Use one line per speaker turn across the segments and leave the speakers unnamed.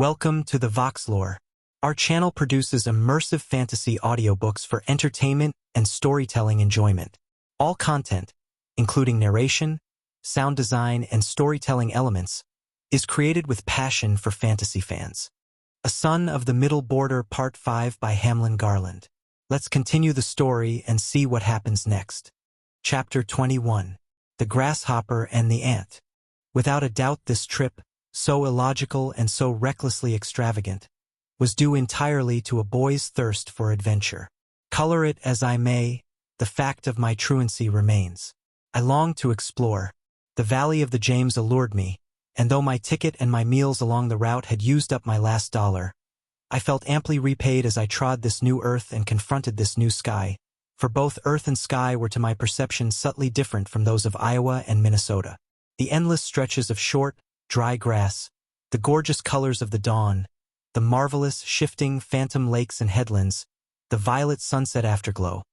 Welcome to the Vox Lore. Our channel produces immersive fantasy audiobooks for entertainment and storytelling enjoyment. All content, including narration, sound design, and storytelling elements, is created with passion for fantasy fans. A Son of the Middle Border Part 5 by Hamlin Garland. Let's continue the story and see what happens next. Chapter 21. The Grasshopper and the Ant. Without a doubt, this trip, so illogical and so recklessly extravagant, was due entirely to a boy's thirst for adventure. Color it as I may, the fact of my truancy remains. I longed to explore. The valley of the James allured me, and though my ticket and my meals along the route had used up my last dollar, I felt amply repaid as I trod this new earth and confronted this new sky, for both earth and sky were to my perception subtly different from those of Iowa and Minnesota. The endless stretches of short, dry grass, the gorgeous colors of the dawn, the marvelous, shifting, phantom lakes and headlands, the violet sunset afterglow.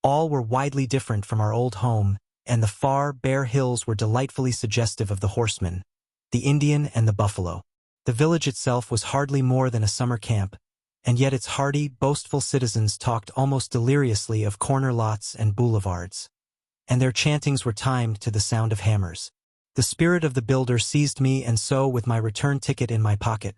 All were widely different from our old home, and the far, bare hills were delightfully suggestive of the horseman, the Indian and the buffalo. The village itself was hardly more than a summer camp, and yet its hardy, boastful citizens talked almost deliriously of corner lots and boulevards, and their chantings were timed to the sound of hammers. The spirit of the builder seized me, and so, with my return ticket in my pocket,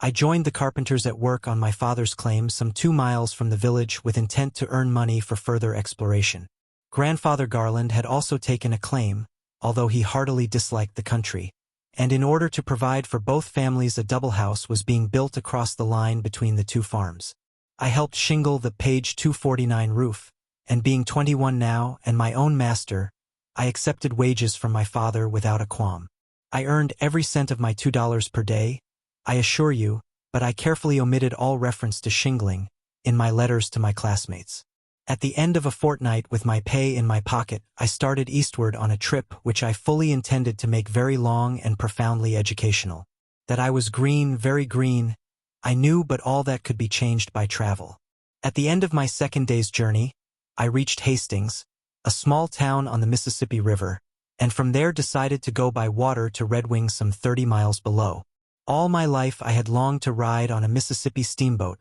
I joined the carpenters at work on my father's claim some 2 miles from the village with intent to earn money for further exploration. Grandfather Garland had also taken a claim, although he heartily disliked the country, and in order to provide for both families a double house was being built across the line between the two farms. I helped shingle the page 249 roof, and being 21 now and my own master, I accepted wages from my father without a qualm. I earned every cent of my $2 per day, I assure you, but I carefully omitted all reference to shingling in my letters to my classmates. At the end of a fortnight with my pay in my pocket, I started eastward on a trip which I fully intended to make very long and profoundly educational. That I was green, very green, I knew, but all that could be changed by travel. At the end of my second day's journey, I reached Hastings, a small town on the Mississippi River, and from there decided to go by water to Red Wing some 30 miles below. All my life I had longed to ride on a Mississippi steamboat,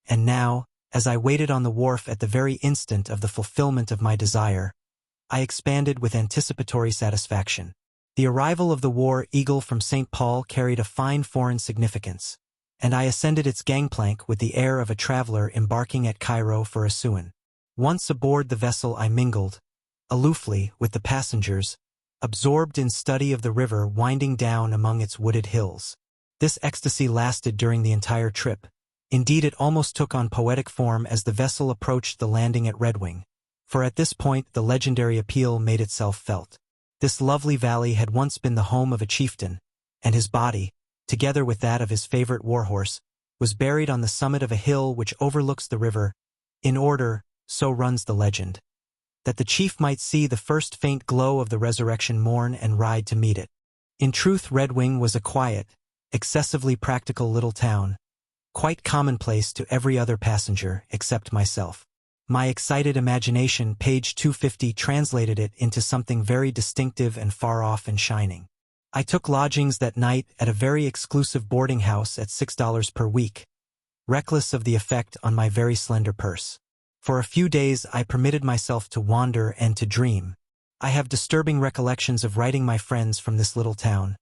and now, as I waited on the wharf at the very instant of the fulfillment of my desire, I expanded with anticipatory satisfaction. The arrival of the War Eagle from St. Paul carried a fine foreign significance, and I ascended its gangplank with the air of a traveler embarking at Cairo for Assuan. Once aboard the vessel, I mingled, aloofly, with the passengers, absorbed in study of the river winding down among its wooded hills. This ecstasy lasted during the entire trip. Indeed, it almost took on poetic form as the vessel approached the landing at Red Wing, for at this point the legendary appeal made itself felt. This lovely valley had once been the home of a chieftain, and his body, together with that of his favorite warhorse, was buried on the summit of a hill which overlooks the river, in order, so runs the legend, that the chief might see the first faint glow of the resurrection morn and ride to meet it. In truth, Red Wing was a quiet, excessively practical little town, quite commonplace to every other passenger except myself. My excited imagination, page 250, translated it into something very distinctive and far off and shining. I took lodgings that night at a very exclusive boarding house at $6 per week, reckless of the effect on my very slender purse. For a few days I permitted myself to wander and to dream. I have disturbing recollections of writing my friends from this little town,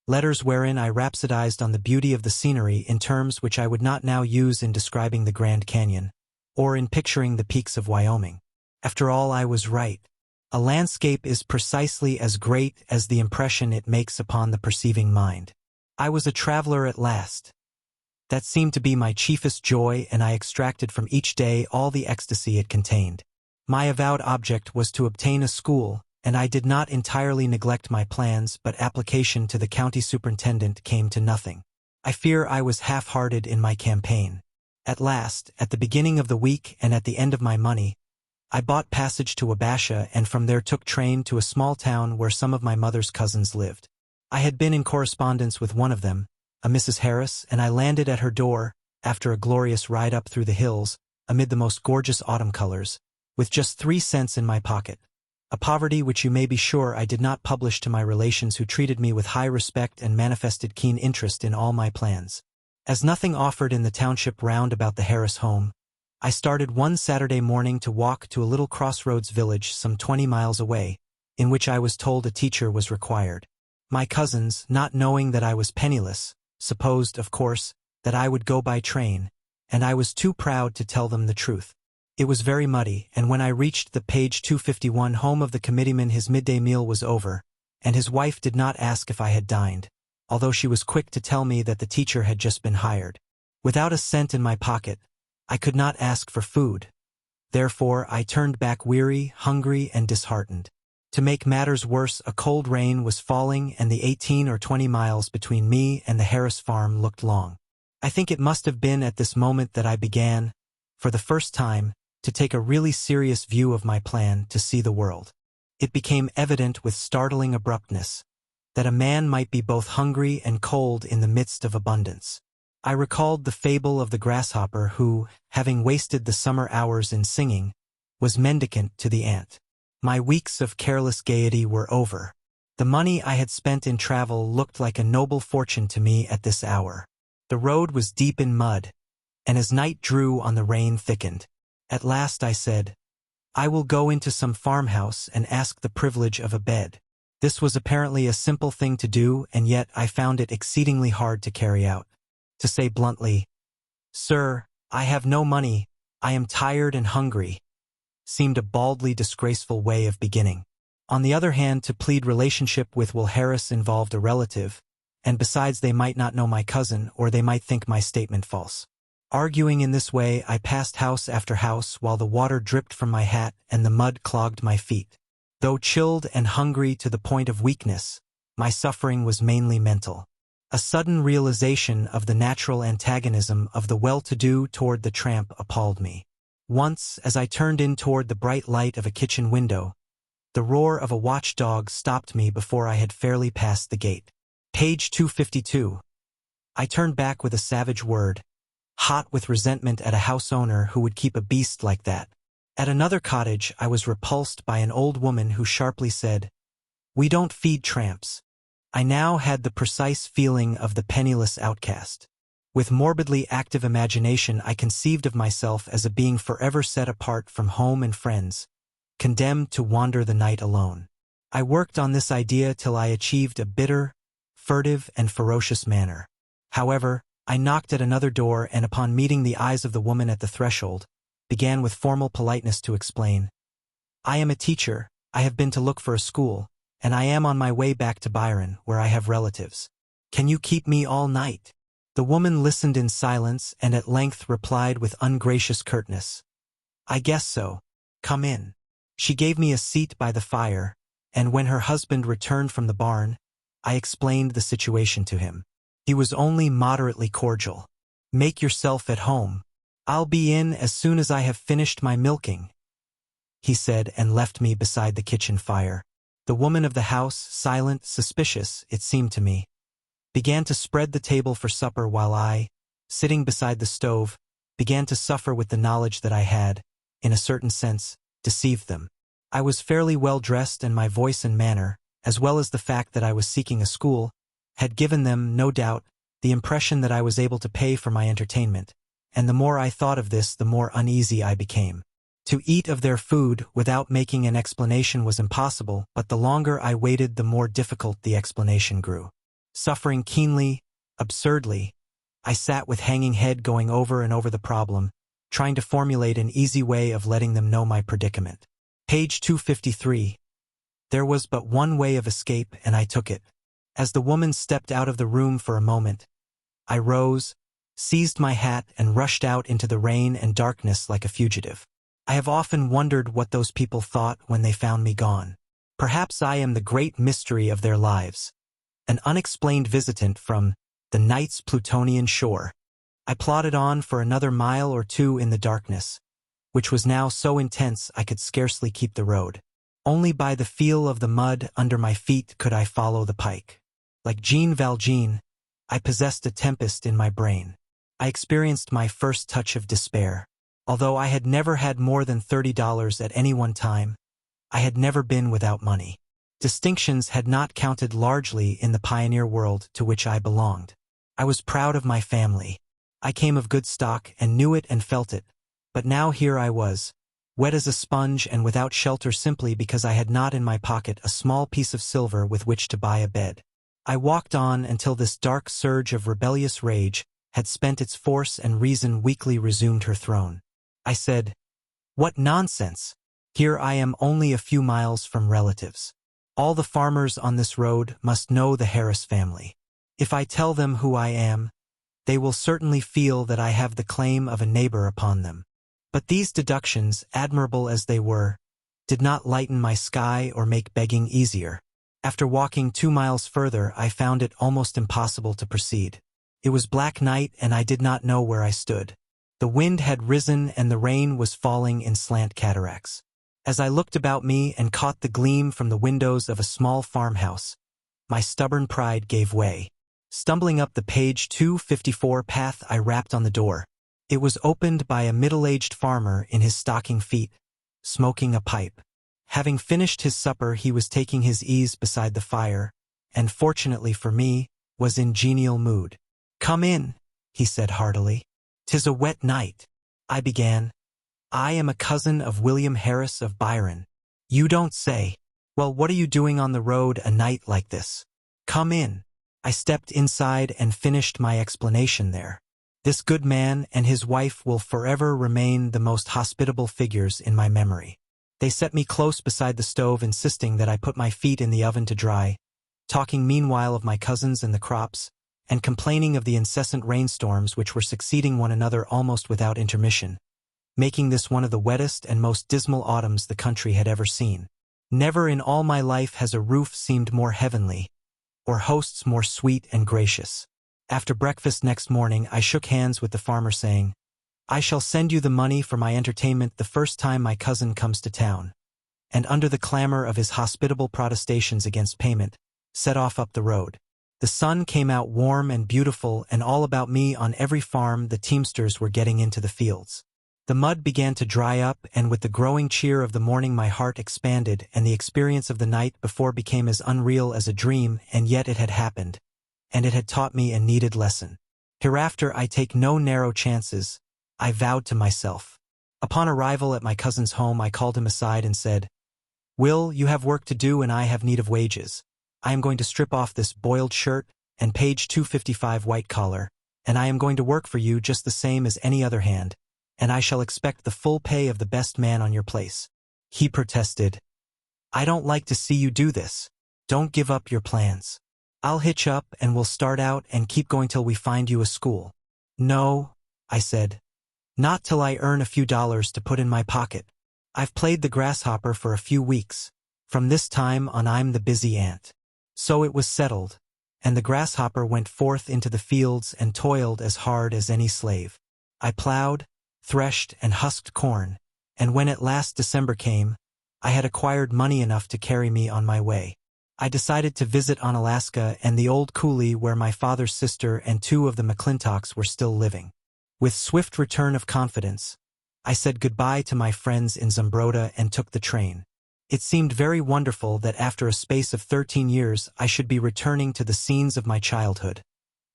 letters wherein I rhapsodized on the beauty of the scenery in terms which I would not now use in describing the Grand Canyon, or in picturing the peaks of Wyoming. After all, I was right. A landscape is precisely as great as the impression it makes upon the perceiving mind. I was a traveler at last. That seemed to be my chiefest joy, and I extracted from each day all the ecstasy it contained. My avowed object was to obtain a school, and I did not entirely neglect my plans, but application to the county superintendent came to nothing. I fear I was half-hearted in my campaign. At last, at the beginning of the week and at the end of my money, I bought passage to Wabasha and from there took train to a small town where some of my mother's cousins lived. I had been in correspondence with one of them, a Mrs. Harris, and I landed at her door, after a glorious ride up through the hills, amid the most gorgeous autumn colors, with just 3 cents in my pocket. A poverty which you may be sure I did not publish to my relations, who treated me with high respect and manifested keen interest in all my plans. As nothing offered in the township round about the Harris home, I started one Saturday morning to walk to a little crossroads village some 20 miles away, in which I was told a teacher was required. My cousins, not knowing that I was penniless, supposed, of course, that I would go by train, and I was too proud to tell them the truth. It was very muddy, and when I reached the page 251 home of the committeeman, his midday meal was over, and his wife did not ask if I had dined, although she was quick to tell me that the teacher had just been hired. Without a cent in my pocket, I could not ask for food. Therefore, I turned back weary, hungry, and disheartened. To make matters worse, a cold rain was falling, and the 18 or 20 miles between me and the Harris farm looked long. I think it must have been at this moment that I began, for the first time, to take a really serious view of my plan to see the world. It became evident with startling abruptness that a man might be both hungry and cold in the midst of abundance. I recalled the fable of the grasshopper who, having wasted the summer hours in singing, was mendicant to the ant. My weeks of careless gaiety were over. The money I had spent in travel looked like a noble fortune to me at this hour. The road was deep in mud, and as night drew on the rain thickened. At last I said, "I will go into some farmhouse and ask the privilege of a bed." This was apparently a simple thing to do, and yet I found it exceedingly hard to carry out. To say bluntly, "Sir, I have no money, I am tired and hungry," seemed a baldly disgraceful way of beginning. On the other hand, to plead relationship with Will Harris involved a relative, and besides they might not know my cousin, or they might think my statement false. Arguing in this way, I passed house after house while the water dripped from my hat and the mud clogged my feet. Though chilled and hungry to the point of weakness, my suffering was mainly mental. A sudden realization of the natural antagonism of the well-to-do toward the tramp appalled me. Once, as I turned in toward the bright light of a kitchen window, the roar of a watchdog stopped me before I had fairly passed the gate. Page 252. I turned back with a savage word, hot with resentment at a house owner who would keep a beast like that. At another cottage, I was repulsed by an old woman who sharply said, "We don't feed tramps." I now had the precise feeling of the penniless outcast. With morbidly active imagination, I conceived of myself as a being forever set apart from home and friends, condemned to wander the night alone. I worked on this idea till I achieved a bitter, furtive, and ferocious manner. However, I knocked at another door and upon meeting the eyes of the woman at the threshold, began with formal politeness to explain, "I am a teacher, I have been to look for a school, and I am on my way back to Byron, where I have relatives. Can you keep me all night?" The woman listened in silence and at length replied with ungracious curtness, "I guess so. Come in." She gave me a seat by the fire, and when her husband returned from the barn, I explained the situation to him. He was only moderately cordial. "Make yourself at home. I'll be in as soon as I have finished my milking," he said, and left me beside the kitchen fire. The woman of the house, silent, suspicious, it seemed to me, began to spread the table for supper while I, sitting beside the stove, began to suffer with the knowledge that I had, in a certain sense, deceived them. I was fairly well dressed, and my voice and manner, as well as the fact that I was seeking a school, had given them, no doubt, the impression that I was able to pay for my entertainment, and the more I thought of this, the more uneasy I became. To eat of their food without making an explanation was impossible, but the longer I waited, the more difficult the explanation grew. Suffering keenly, absurdly, I sat with hanging head going over and over the problem, trying to formulate an easy way of letting them know my predicament. Page 253. There was but one way of escape, and I took it. As the woman stepped out of the room for a moment, I rose, seized my hat, and rushed out into the rain and darkness like a fugitive. I have often wondered what those people thought when they found me gone. Perhaps I am the great mystery of their lives, an unexplained visitant from the night's Plutonian shore. I plodded on for another mile or two in the darkness, which was now so intense I could scarcely keep the road. Only by the feel of the mud under my feet could I follow the pike. Like Jean Valjean, I possessed a tempest in my brain. I experienced my first touch of despair. Although I had never had more than $30 at any one time, I had never been without money. Distinctions had not counted largely in the pioneer world to which I belonged. I was proud of my family. I came of good stock and knew it and felt it, but now here I was, wet as a sponge and without shelter simply because I had not in my pocket a small piece of silver with which to buy a bed. I walked on until this dark surge of rebellious rage had spent its force and reason weakly resumed her throne. I said, "What nonsense! Here I am only a few miles from relatives. All the farmers on this road must know the Harris family. If I tell them who I am, they will certainly feel that I have the claim of a neighbor upon them." But these deductions, admirable as they were, did not lighten my sky or make begging easier. After walking 2 miles further, I found it almost impossible to proceed. It was black night and I did not know where I stood. The wind had risen and the rain was falling in slant cataracts. As I looked about me and caught the gleam from the windows of a small farmhouse, my stubborn pride gave way. Stumbling up the page 254 path, I rapped on the door. It was opened by a middle-aged farmer in his stocking feet, smoking a pipe. Having finished his supper, he was taking his ease beside the fire, and fortunately for me, was in genial mood. "Come in," he said heartily. "'Tis a wet night," I began. "I am a cousin of William Harris of Byron." "You don't say. Well, what are you doing on the road a night like this? Come in." I stepped inside and finished my explanation there. This good man and his wife will forever remain the most hospitable figures in my memory. They set me close beside the stove, insisting that I put my feet in the oven to dry, talking meanwhile of my cousins and the crops, and complaining of the incessant rainstorms which were succeeding one another almost without intermission, making this one of the wettest and most dismal autumns the country had ever seen. Never in all my life has a roof seemed more heavenly, or hosts more sweet and gracious. After breakfast next morning, I shook hands with the farmer, saying, "I shall send you the money for my entertainment the first time my cousin comes to town," and under the clamor of his hospitable protestations against payment, set off up the road. The sun came out warm and beautiful, and all about me on every farm the teamsters were getting into the fields. The mud began to dry up, and with the growing cheer of the morning my heart expanded, and the experience of the night before became as unreal as a dream, and yet it had happened, and it had taught me a needed lesson. Hereafter I take no narrow chances, I vowed to myself. Upon arrival at my cousin's home, I called him aside and said, "Will, you have work to do and I have need of wages. I am going to strip off this boiled shirt and page 255 white collar, and I am going to work for you just the same as any other hand, and I shall expect the full pay of the best man on your place." He protested, "I don't like to see you do this. Don't give up your plans. I'll hitch up and we'll start out and keep going till we find you a school." "No," I said, "not till I earn a few dollars to put in my pocket. I've played the grasshopper for a few weeks. From this time on I'm the busy ant." So it was settled, and the grasshopper went forth into the fields and toiled as hard as any slave. I plowed, threshed, and husked corn, and when at last December came, I had acquired money enough to carry me on my way. I decided to visit Onalaska and the old coulee where my father's sister and 2 of the McClintocks were still living. With swift return of confidence, I said goodbye to my friends in Zumbrota and took the train. It seemed very wonderful that after a space of 13 years I should be returning to the scenes of my childhood,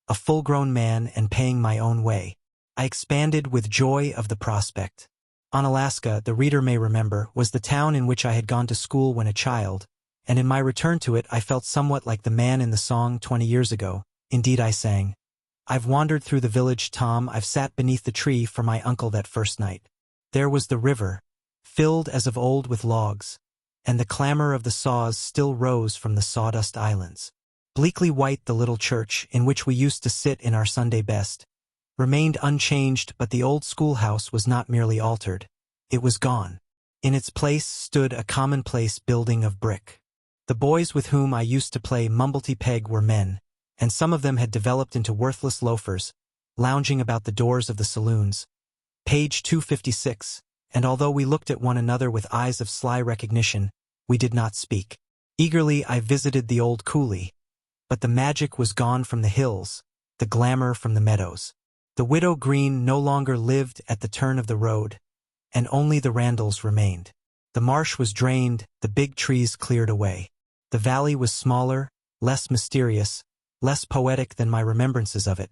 a full-grown man and paying my own way. I expanded with joy of the prospect. Onalaska, the reader may remember, was the town in which I had gone to school when a child, and in my return to it I felt somewhat like the man in the song 20 years ago. Indeed, I sang, "I've wandered through the village, Tom, I've sat beneath the tree for my uncle that first night. There was the river, filled as of old with logs, and the clamor of the saws still rose from the sawdust islands. Bleakly white the little church, in which we used to sit in our Sunday best, remained unchanged, but the old schoolhouse was not merely altered, it was gone. In its place stood a commonplace building of brick. The boys with whom I used to play mumblety-peg were men, and some of them had developed into worthless loafers, lounging about the doors of the saloons. Page 256, and although we looked at one another with eyes of sly recognition, we did not speak. Eagerly I visited the old coulee, but the magic was gone from the hills, the glamour from the meadows. The Widow Green no longer lived at the turn of the road, and only the Randalls remained. The marsh was drained, the big trees cleared away. The valley was smaller, less mysterious, less poetic than my remembrances of it,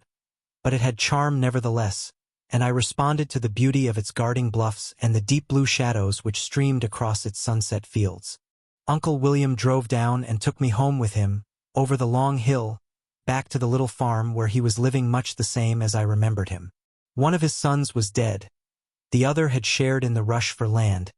but it had charm nevertheless, and I responded to the beauty of its guarding bluffs and the deep blue shadows which streamed across its sunset fields. Uncle William drove down and took me home with him, over the long hill, back to the little farm where he was living much the same as I remembered him. One of his sons was dead. The other had shared in the rush for land,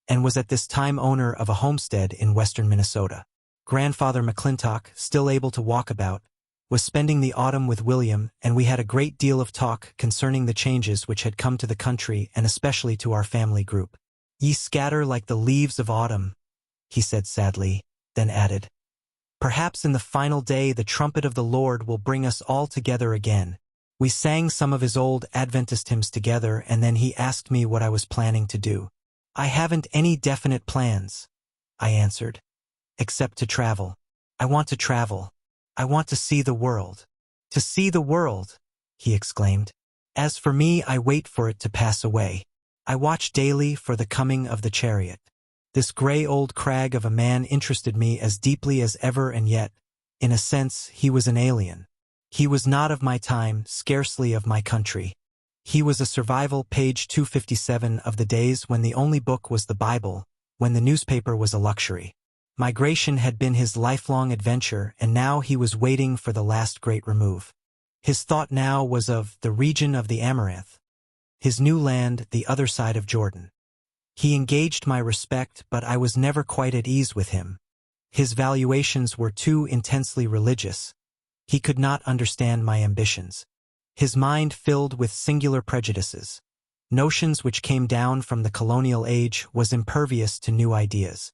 and was at this time owner of a homestead in western Minnesota. Grandfather McClintock, still able to walk about, was spending the autumn with William, and we had a great deal of talk concerning the changes which had come to the country and especially to our family group. "Ye scatter like the leaves of autumn," he said sadly, then added, "Perhaps in the final day the trumpet of the Lord will bring us all together again." We sang some of his old Adventist hymns together, and then he asked me what I was planning to do. "I haven't any definite plans," I answered, "except to travel. I want to travel. I want to see the world." "To see the world," he exclaimed. "As for me, I wait for it to pass away. I watch daily for the coming of the chariot." This gray old crag of a man interested me as deeply as ever, and yet, in a sense, he was an alien. He was not of my time, scarcely of my country. He was a survival, page 257 of the days when the only book was the Bible, when the newspaper was a luxury. Migration had been his lifelong adventure, and now he was waiting for the last great remove. His thought now was of the region of the Amaranth, his new land, the other side of Jordan. He engaged my respect, but I was never quite at ease with him. His valuations were too intensely religious. He could not understand my ambitions. His mind filled with singular prejudices. Notions which came down from the colonial age, was impervious to new ideas.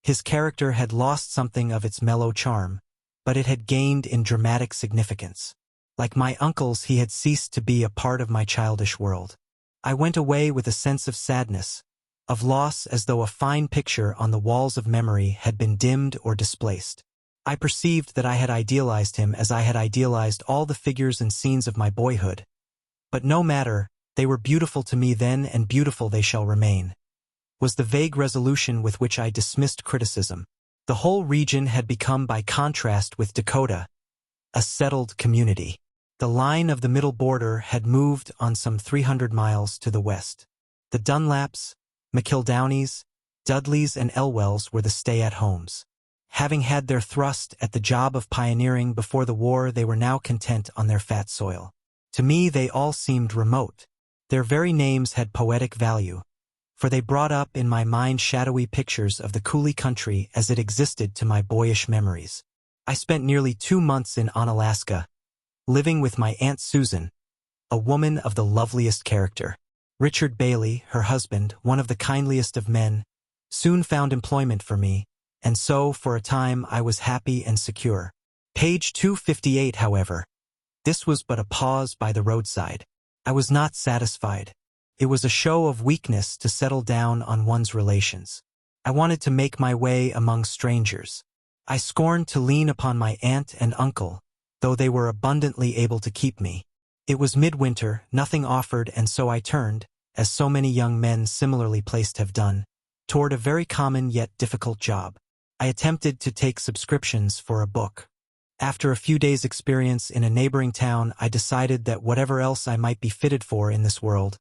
His character had lost something of its mellow charm, but it had gained in dramatic significance. Like my uncles, he had ceased to be a part of my childish world. I went away with a sense of sadness, of loss, as though a fine picture on the walls of memory had been dimmed or displaced. I perceived that I had idealized him as I had idealized all the figures and scenes of my boyhood. But no matter, they were beautiful to me then, and beautiful they shall remain, was the vague resolution with which I dismissed criticism. The whole region had become, by contrast with Dakota, a settled community. The line of the middle border had moved on some 300 miles to the west. The Dunlaps, McKildowneys, Dudleys, and Elwells were the stay-at-homes. Having had their thrust at the job of pioneering before the war, they were now content on their fat soil. To me they all seemed remote. Their very names had poetic value, for they brought up in my mind shadowy pictures of the Coulee country as it existed to my boyish memories. I spent nearly 2 months in Onalaska, living with my Aunt Susan, a woman of the loveliest character. Richard Bailey, her husband, one of the kindliest of men, soon found employment for me, and so, for a time, I was happy and secure. Page 258, however. This was but a pause by the roadside. I was not satisfied. It was a show of weakness to settle down on one's relations. I wanted to make my way among strangers. I scorned to lean upon my aunt and uncle, though they were abundantly able to keep me. It was midwinter, nothing offered, and so I turned, as so many young men similarly placed have done, toward a very common yet difficult job. I attempted to take subscriptions for a book. After a few days' experience in a neighboring town, I decided that whatever else I might be fitted for in this world,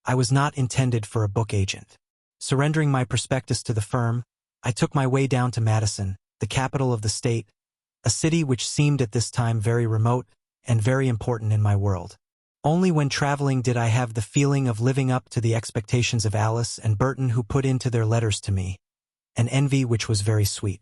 I was not intended for a book agent. Surrendering my prospectus to the firm, I took my way down to Madison, the capital of the state, a city which seemed at this time very remote and very important in my world. Only when traveling did I have the feeling of living up to the expectations of Alice and Burton, who put into their letters to me an envy which was very sweet.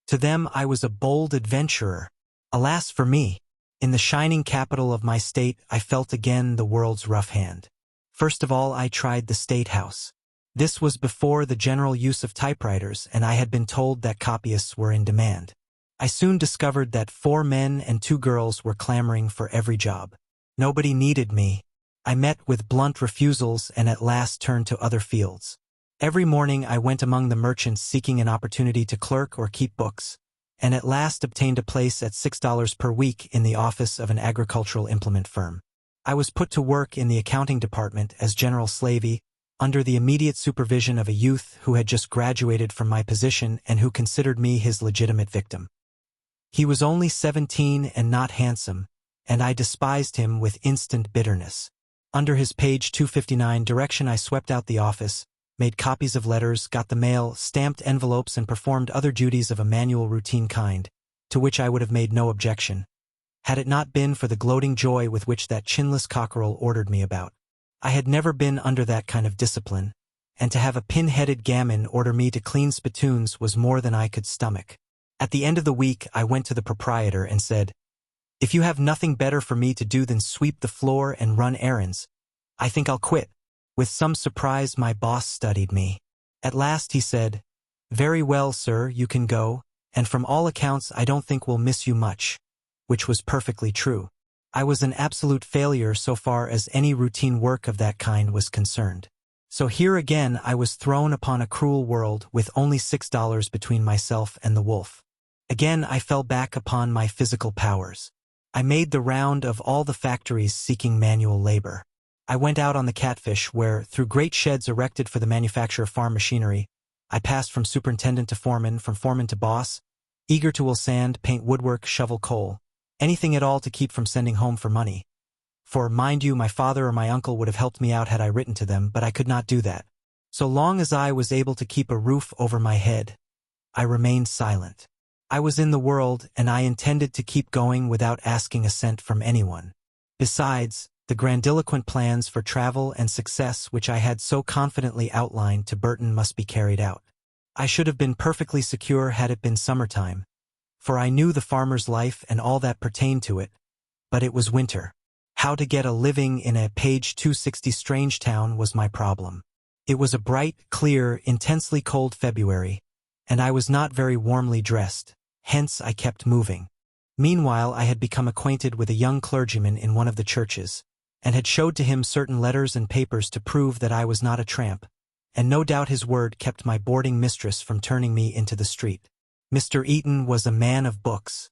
To them I was a bold adventurer. Alas for me! In the shining capital of my state I felt again the world's rough hand. First of all I tried the State House. This was before the general use of typewriters, and I had been told that copyists were in demand. I soon discovered that 4 men and 2 girls were clamoring for every job. Nobody needed me. I met with blunt refusals and at last turned to other fields. Every morning I went among the merchants seeking an opportunity to clerk or keep books, and at last obtained a place at $6 per week in the office of an agricultural implement firm. I was put to work in the accounting department as general slavey, under the immediate supervision of a youth who had just graduated from my position and who considered me his legitimate victim. He was only 17 and not handsome, and I despised him with instant bitterness. Under his page 259 direction, I swept out the office, made copies of letters, got the mail, stamped envelopes, and performed other duties of a manual routine kind, to which I would have made no objection, had it not been for the gloating joy with which that chinless cockerel ordered me about. I had never been under that kind of discipline, and to have a pin-headed gamin order me to clean spittoons was more than I could stomach. At the end of the week, I went to the proprietor and said, "If you have nothing better for me to do than sweep the floor and run errands, I think I'll quit." With some surprise, my boss studied me. At last he said, "Very well, sir, you can go, and from all accounts I don't think we'll miss you much," which was perfectly true. I was an absolute failure so far as any routine work of that kind was concerned. So here again I was thrown upon a cruel world with only $6 between myself and the wolf. Again I fell back upon my physical powers. I made the round of all the factories seeking manual labor. I went out on the Catfish where, through great sheds erected for the manufacture of farm machinery, I passed from superintendent to foreman, from foreman to boss, eager to will sand, paint woodwork, shovel coal, anything at all to keep from sending home for money. For, mind you, my father or my uncle would have helped me out had I written to them, but I could not do that. So long as I was able to keep a roof over my head, I remained silent. I was in the world, and I intended to keep going without asking a cent from anyone. Besides, the grandiloquent plans for travel and success which I had so confidently outlined to Burton must be carried out. I should have been perfectly secure had it been summertime, for I knew the farmer's life and all that pertained to it, but it was winter. How to get a living in a page 260 strange town was my problem. It was a bright, clear, intensely cold February, and I was not very warmly dressed, hence I kept moving. Meanwhile I had become acquainted with a young clergyman in one of the churches, and had showed to him certain letters and papers to prove that I was not a tramp, and no doubt his word kept my boarding mistress from turning me into the street. Mr. Eaton was a man of books.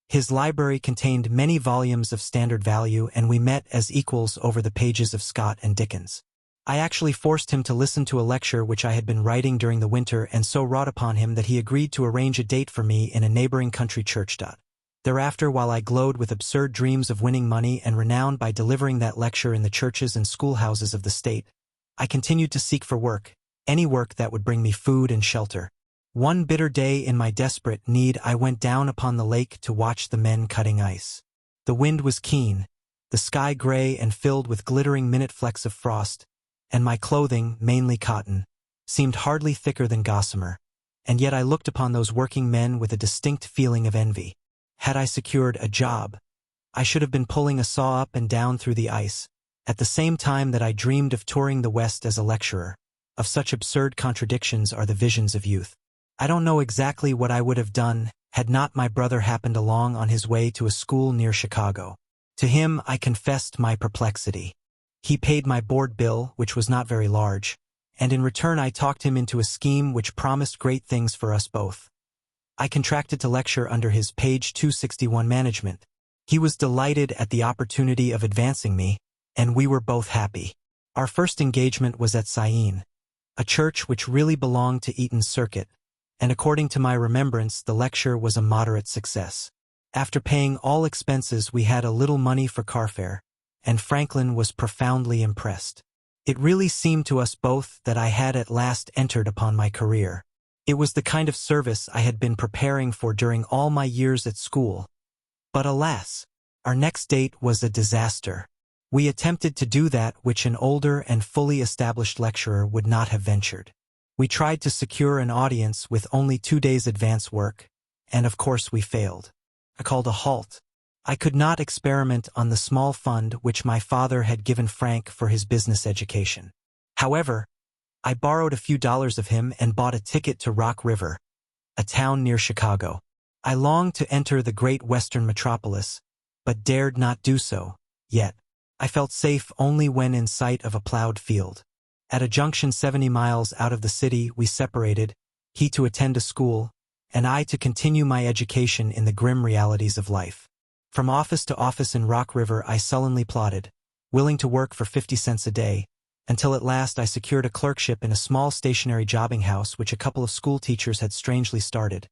His library contained many volumes of standard value, and we met as equals over the pages of Scott and Dickens. I actually forced him to listen to a lecture which I had been writing during the winter, and so wrought upon him that he agreed to arrange a date for me in a neighboring country church. Thereafter, while I glowed with absurd dreams of winning money and renown by delivering that lecture in the churches and schoolhouses of the state, I continued to seek for work, any work that would bring me food and shelter. One bitter day in my desperate need I went down upon the lake to watch the men cutting ice. The wind was keen, the sky gray and filled with glittering minute flecks of frost, and my clothing, mainly cotton, seemed hardly thicker than gossamer, and yet I looked upon those working men with a distinct feeling of envy. Had I secured a job, I should have been pulling a saw up and down through the ice, at the same time that I dreamed of touring the West as a lecturer. Of such absurd contradictions are the visions of youth. I don't know exactly what I would have done had not my brother happened along on his way to a school near Chicago. To him I confessed my perplexity. He paid my board bill, which was not very large, and in return I talked him into a scheme which promised great things for us both. I contracted to lecture under his page 261 management. He was delighted at the opportunity of advancing me, and we were both happy. Our first engagement was at Syene, a church which really belonged to Eaton's circuit, and according to my remembrance the lecture was a moderate success. After paying all expenses we had a little money for carfare, and Franklin was profoundly impressed. It really seemed to us both that I had at last entered upon my career. It was the kind of service I had been preparing for during all my years at school. But alas, our next date was a disaster. We attempted to do that which an older and fully established lecturer would not have ventured. We tried to secure an audience with only 2 days' advance work, and of course we failed. I called a halt. I could not experiment on the small fund which my father had given Frank for his business education. However, I borrowed a few dollars of him and bought a ticket to Rock River, a town near Chicago. I longed to enter the great western metropolis, but dared not do so, yet. I felt safe only when in sight of a plowed field. At a junction 70 miles out of the city we separated, he to attend a school, and I to continue my education in the grim realities of life. From office to office in Rock River I sullenly plodded, willing to work for 50 cents a day, until at last I secured a clerkship in a small stationary jobbing house which a couple of school teachers had strangely started.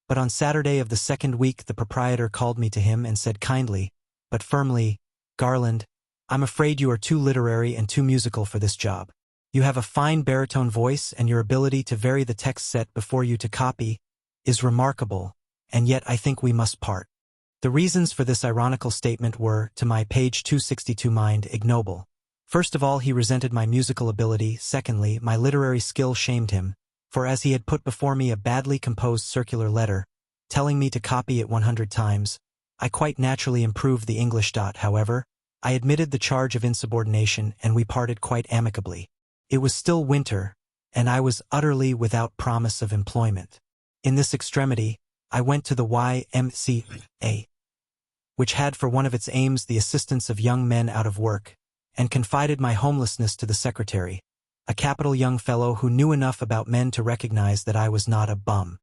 But on Saturday of the second week the proprietor called me to him and said kindly, but firmly, "Garland, I'm afraid you are too literary and too musical for this job. You have a fine baritone voice, and your ability to vary the text set before you to copy is remarkable, and yet I think we must part." The reasons for this ironical statement were, to my page 262 mind, ignoble. First of all, he resented my musical ability. Secondly, my literary skill shamed him, for as he had put before me a badly composed circular letter, telling me to copy it 100 times, I quite naturally improved the English. However, I admitted the charge of insubordination, and we parted quite amicably. It was still winter, and I was utterly without promise of employment. In this extremity, I went to the YMCA, which had for one of its aims the assistance of young men out of work, and confided my homelessness to the secretary, a capital young fellow who knew enough about men to recognize that I was not a bum.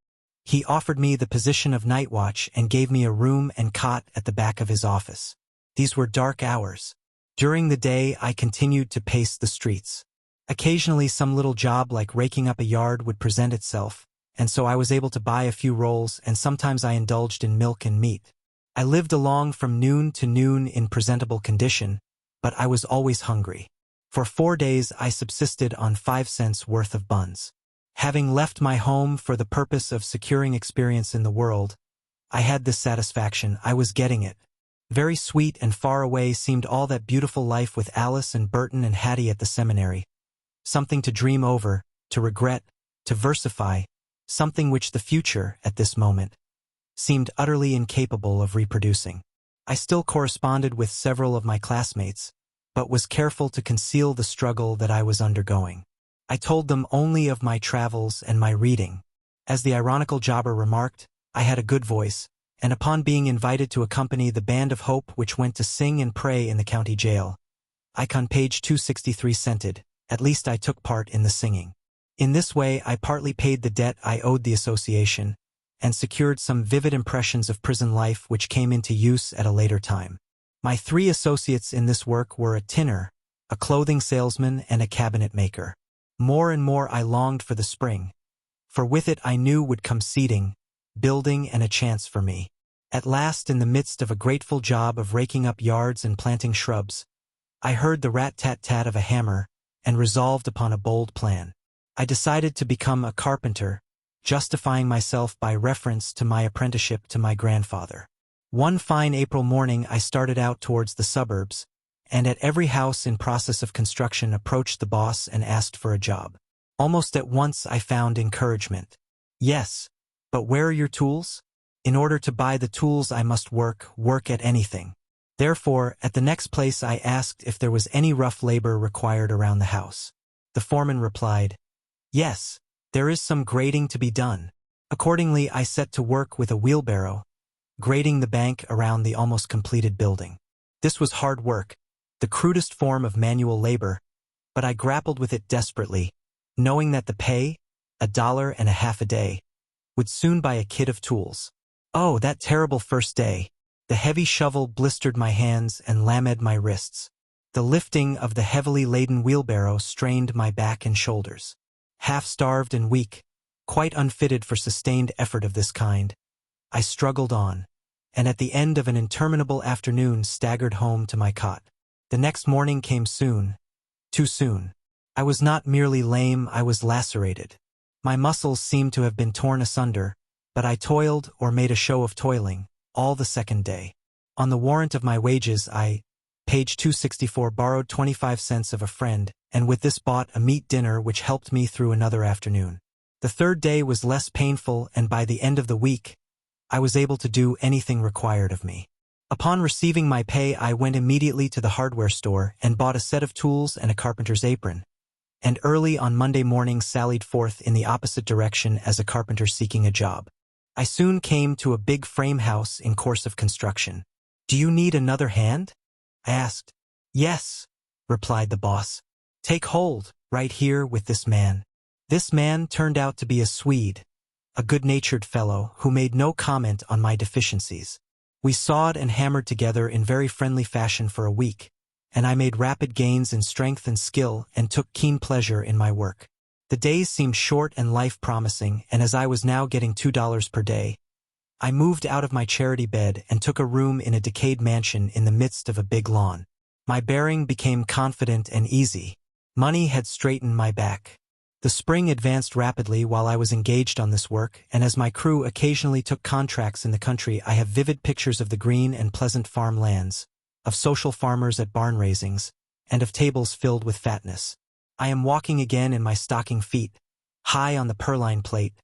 He offered me the position of night watch and gave me a room and cot at the back of his office. These were dark hours. During the day, I continued to pace the streets. Occasionally, some little job like raking up a yard would present itself, and so I was able to buy a few rolls, and sometimes I indulged in milk and meat. I lived along from noon to noon in presentable condition, but I was always hungry. For 4 days I subsisted on 5 cents worth of buns. Having left my home for the purpose of securing experience in the world, I had this satisfaction: I was getting it. Very sweet and far away seemed all that beautiful life with Alice and Burton and Hattie at the seminary. Something to dream over, to regret, to versify, something which the future, at this moment, seemed utterly incapable of reproducing. I still corresponded with several of my classmates, but was careful to conceal the struggle that I was undergoing. I told them only of my travels and my reading. As the ironical jobber remarked, I had a good voice, and upon being invited to accompany the Band of Hope which went to sing and pray in the county jail, icon page 263 scented, at least I took part in the singing. In this way I partly paid the debt I owed the association, and secured some vivid impressions of prison life which came into use at a later time. My 3 associates in this work were a tinner, a clothing salesman, and a cabinet maker. More and more I longed for the spring, for with it I knew would come seeding, building, and a chance for me. At last, in the midst of a grateful job of raking up yards and planting shrubs, I heard the rat-tat-tat of a hammer and resolved upon a bold plan. I decided to become a carpenter, justifying myself by reference to my apprenticeship to my grandfather. One fine April morning I started out towards the suburbs, and at every house in process of construction approached the boss and asked for a job. Almost at once I found encouragement. "Yes, but where are your tools? In order to buy the tools I must work at anything." Therefore, at the next place I asked if there was any rough labor required around the house. The foreman replied, "Yes, there is some grading to be done." Accordingly, I set to work with a wheelbarrow, grading the bank around the almost completed building. This was hard work, the crudest form of manual labor, but I grappled with it desperately, knowing that the pay, $1.50 a day, would soon buy a kit of tools. Oh, that terrible first day! The heavy shovel blistered my hands and lamed my wrists. The lifting of the heavily laden wheelbarrow strained my back and shoulders. Half-starved and weak, quite unfitted for sustained effort of this kind, I struggled on, and at the end of an interminable afternoon staggered home to my cot. The next morning came soon, too soon. I was not merely lame, I was lacerated. My muscles seemed to have been torn asunder, but I toiled, or made a show of toiling, all the second day. On the warrant of my wages I, page 264, borrowed 25 cents of a friend, and with this bought a meat dinner which helped me through another afternoon. The third day was less painful, and by the end of the week, I was able to do anything required of me. Upon receiving my pay, I went immediately to the hardware store and bought a set of tools and a carpenter's apron, and early on Monday morning sallied forth in the opposite direction as a carpenter seeking a job. I soon came to a big frame house in course of construction. "Do you need another hand?" I asked. "Yes," replied the boss. "Take hold, right here with this man." This man turned out to be a Swede, a good-natured fellow who made no comment on my deficiencies. We sawed and hammered together in very friendly fashion for a week, and I made rapid gains in strength and skill and took keen pleasure in my work. The days seemed short and life promising, and as I was now getting $2 per day, I moved out of my charity bed and took a room in a decayed mansion in the midst of a big lawn. My bearing became confident and easy. Money had straightened my back. The spring advanced rapidly while I was engaged on this work, and as my crew occasionally took contracts in the country, I have vivid pictures of the green and pleasant farm lands, of social farmers at barn raisings, and of tables filled with fatness. I am walking again in my stocking feet, high on the purline plate,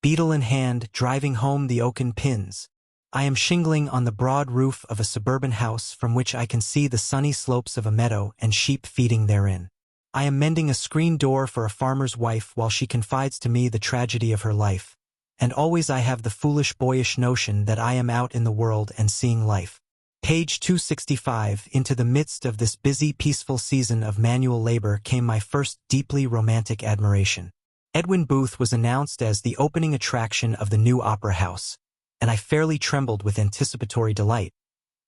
beetle in hand, driving home the oaken pins. I am shingling on the broad roof of a suburban house from which I can see the sunny slopes of a meadow and sheep feeding therein. I am mending a screen door for a farmer's wife while she confides to me the tragedy of her life. And always I have the foolish boyish notion that I am out in the world and seeing life. Page 265. Into the midst of this busy, peaceful season of manual labor came my first deeply romantic admiration. Edwin Booth was announced as the opening attraction of the new opera house, and I fairly trembled with anticipatory delight.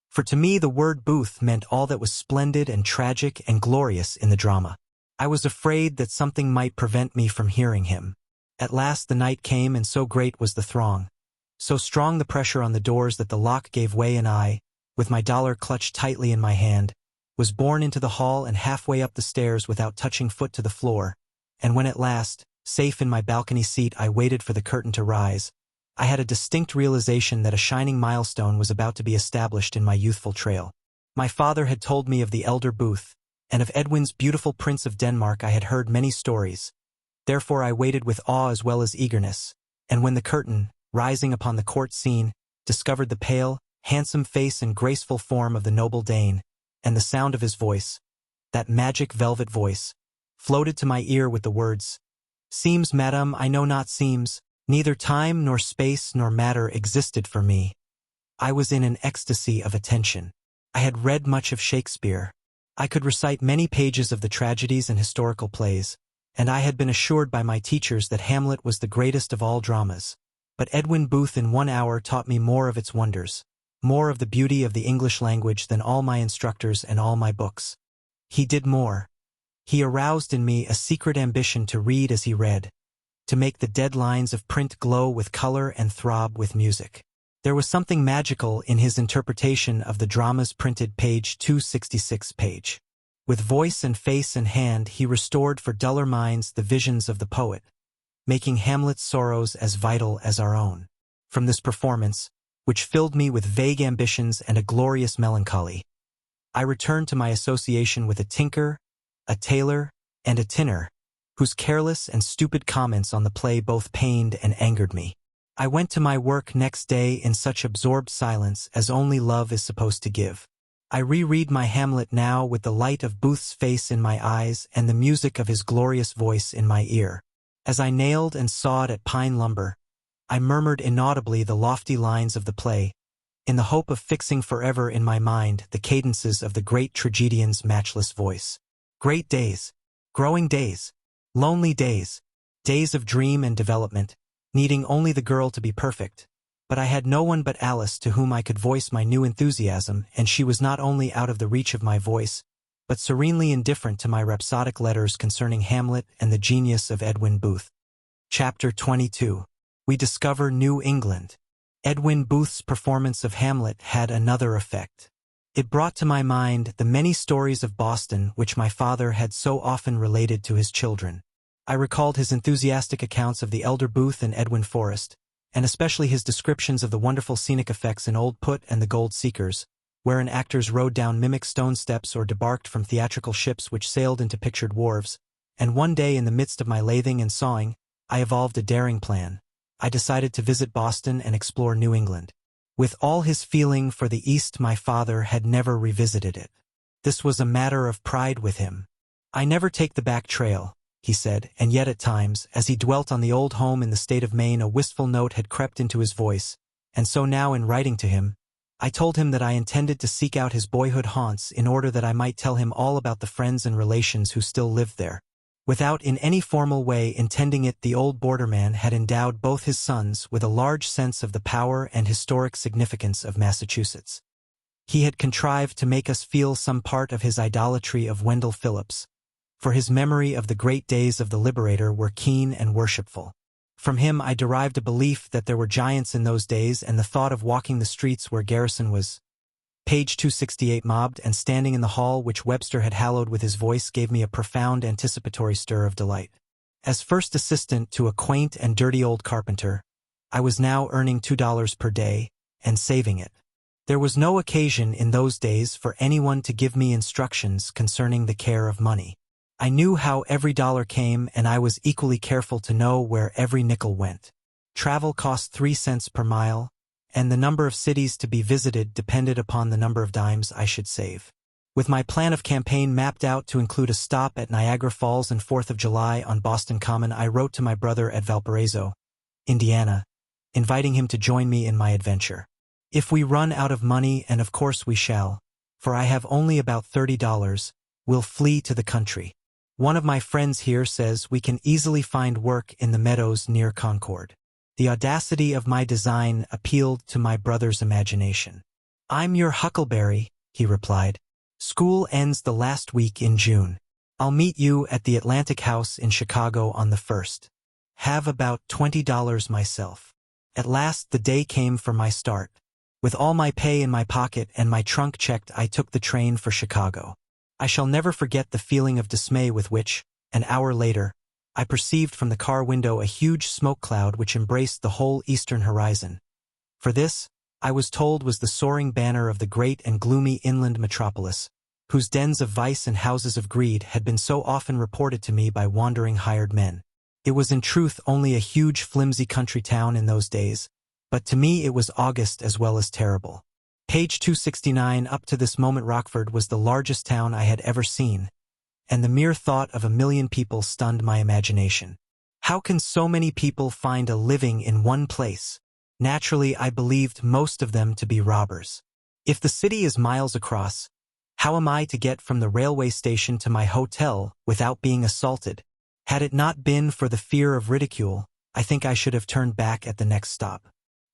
For to me the word Booth meant all that was splendid and tragic and glorious in the drama. I was afraid that something might prevent me from hearing him. At last the night came, and so great was the throng, so strong the pressure on the doors that the lock gave way, and I, with my dollar clutched tightly in my hand, was borne into the hall and halfway up the stairs without touching foot to the floor, and when at last, safe in my balcony seat, I waited for the curtain to rise, I had a distinct realization that a shining milestone was about to be established in my youthful trail. My father had told me of the elder Booth, and of Edwin's beautiful Prince of Denmark I had heard many stories. Therefore I waited with awe as well as eagerness, and when the curtain, rising upon the court scene, discovered the pale, handsome face and graceful form of the noble Dane, and the sound of his voice, that magic velvet voice, floated to my ear with the words, "Seems, madam, I know not seems, neither time nor space nor matter existed for me." I was in an ecstasy of attention. I had read much of Shakespeare. I could recite many pages of the tragedies and historical plays, and I had been assured by my teachers that Hamlet was the greatest of all dramas. But Edwin Booth in 1 hour taught me more of its wonders, more of the beauty of the English language than all my instructors and all my books. He did more. He aroused in me a secret ambition to read as he read, to make the dead lines of print glow with color and throb with music. There was something magical in his interpretation of the drama's printed page 266 page. With voice and face and hand he restored for duller minds the visions of the poet, making Hamlet's sorrows as vital as our own. From this performance, which filled me with vague ambitions and a glorious melancholy, I returned to my association with a tinker, a tailor, and a tinner, whose careless and stupid comments on the play both pained and angered me. I went to my work next day in such absorbed silence as only love is supposed to give. I reread my Hamlet now with the light of Booth's face in my eyes and the music of his glorious voice in my ear. As I nailed and sawed at pine lumber, I murmured inaudibly the lofty lines of the play, in the hope of fixing forever in my mind the cadences of the great tragedian's matchless voice. Great days, growing days, lonely days, days of dream and development, needing only the girl to be perfect. But I had no one but Alice to whom I could voice my new enthusiasm, and she was not only out of the reach of my voice, but serenely indifferent to my rhapsodic letters concerning Hamlet and the genius of Edwin Booth. Chapter 22. We discover New England. Edwin Booth's performance of Hamlet had another effect. It brought to my mind the many stories of Boston which my father had so often related to his children. I recalled his enthusiastic accounts of the elder Booth and Edwin Forrest, and especially his descriptions of the wonderful scenic effects in Old Put and the Gold Seekers, wherein actors rode down mimic stone steps or debarked from theatrical ships which sailed into pictured wharves, and one day in the midst of my lathing and sawing, I evolved a daring plan. I decided to visit Boston and explore New England. With all his feeling for the East, my father had never revisited it. This was a matter of pride with him. "I never take the back trail," he said, and yet at times, as he dwelt on the old home in the state of Maine, a wistful note had crept into his voice, and so now in writing to him, I told him that I intended to seek out his boyhood haunts in order that I might tell him all about the friends and relations who still lived there. Without in any formal way intending it, the old borderman had endowed both his sons with a large sense of the power and historic significance of Massachusetts. He had contrived to make us feel some part of his idolatry of Wendell Phillips, for his memory of the great days of the Liberator were keen and worshipful. From him I derived a belief that there were giants in those days, and the thought of walking the streets where Garrison was, page 268, mobbed and standing in the hall which Webster had hallowed with his voice gave me a profound anticipatory stir of delight. As first assistant to a quaint and dirty old carpenter, I was now earning $2 per day and saving it. There was no occasion in those days for anyone to give me instructions concerning the care of money. I knew how every dollar came, and I was equally careful to know where every nickel went. Travel cost 3 cents per mile, and the number of cities to be visited depended upon the number of dimes I should save. With my plan of campaign mapped out to include a stop at Niagara Falls and 4th of July on Boston Common, I wrote to my brother at Valparaiso, Indiana, inviting him to join me in my adventure. If we run out of money, and of course we shall, for I have only about $30, we'll flee to the country. One of my friends here says we can easily find work in the meadows near Concord. The audacity of my design appealed to my brother's imagination. "I'm your huckleberry," he replied. "School ends the last week in June. I'll meet you at the Atlantic House in Chicago on the 1st. Have about $20 myself." At last the day came for my start. With all my pay in my pocket and my trunk checked, I took the train for Chicago. I shall never forget the feeling of dismay with which, an hour later, I perceived from the car window a huge smoke cloud which embraced the whole eastern horizon. For this, I was told, was the soaring banner of the great and gloomy inland metropolis, whose dens of vice and houses of greed had been so often reported to me by wandering hired men. It was in truth only a huge flimsy country town in those days, but to me it was august as well as terrible. Page 269. Up to this moment Rockford was the largest town I had ever seen, and the mere thought of 1 million people stunned my imagination. How can so many people find a living in one place? Naturally, I believed most of them to be robbers. If the city is miles across, how am I to get from the railway station to my hotel without being assaulted? Had it not been for the fear of ridicule, I think I should have turned back at the next stop.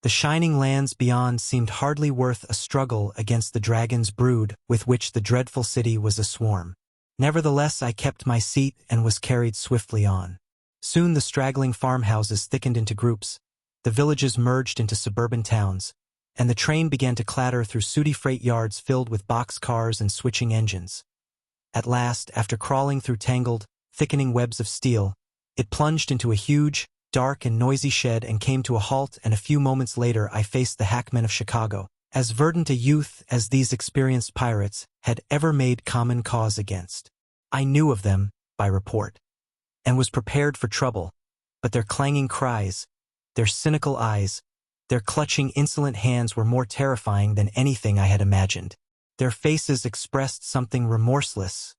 The shining lands beyond seemed hardly worth a struggle against the dragon's brood with which the dreadful city was aswarm. Nevertheless, I kept my seat and was carried swiftly on. Soon the straggling farmhouses thickened into groups, the villages merged into suburban towns, and the train began to clatter through sooty freight yards filled with box cars and switching engines. At last, after crawling through tangled, thickening webs of steel, it plunged into a huge, dark and noisy shed and came to a halt, and a few moments later I faced the hackmen of Chicago, as verdant a youth as these experienced pirates had ever made common cause against. I knew of them, by report, and was prepared for trouble, but their clanging cries, their cynical eyes, their clutching insolent hands were more terrifying than anything I had imagined. Their faces expressed something remorseless,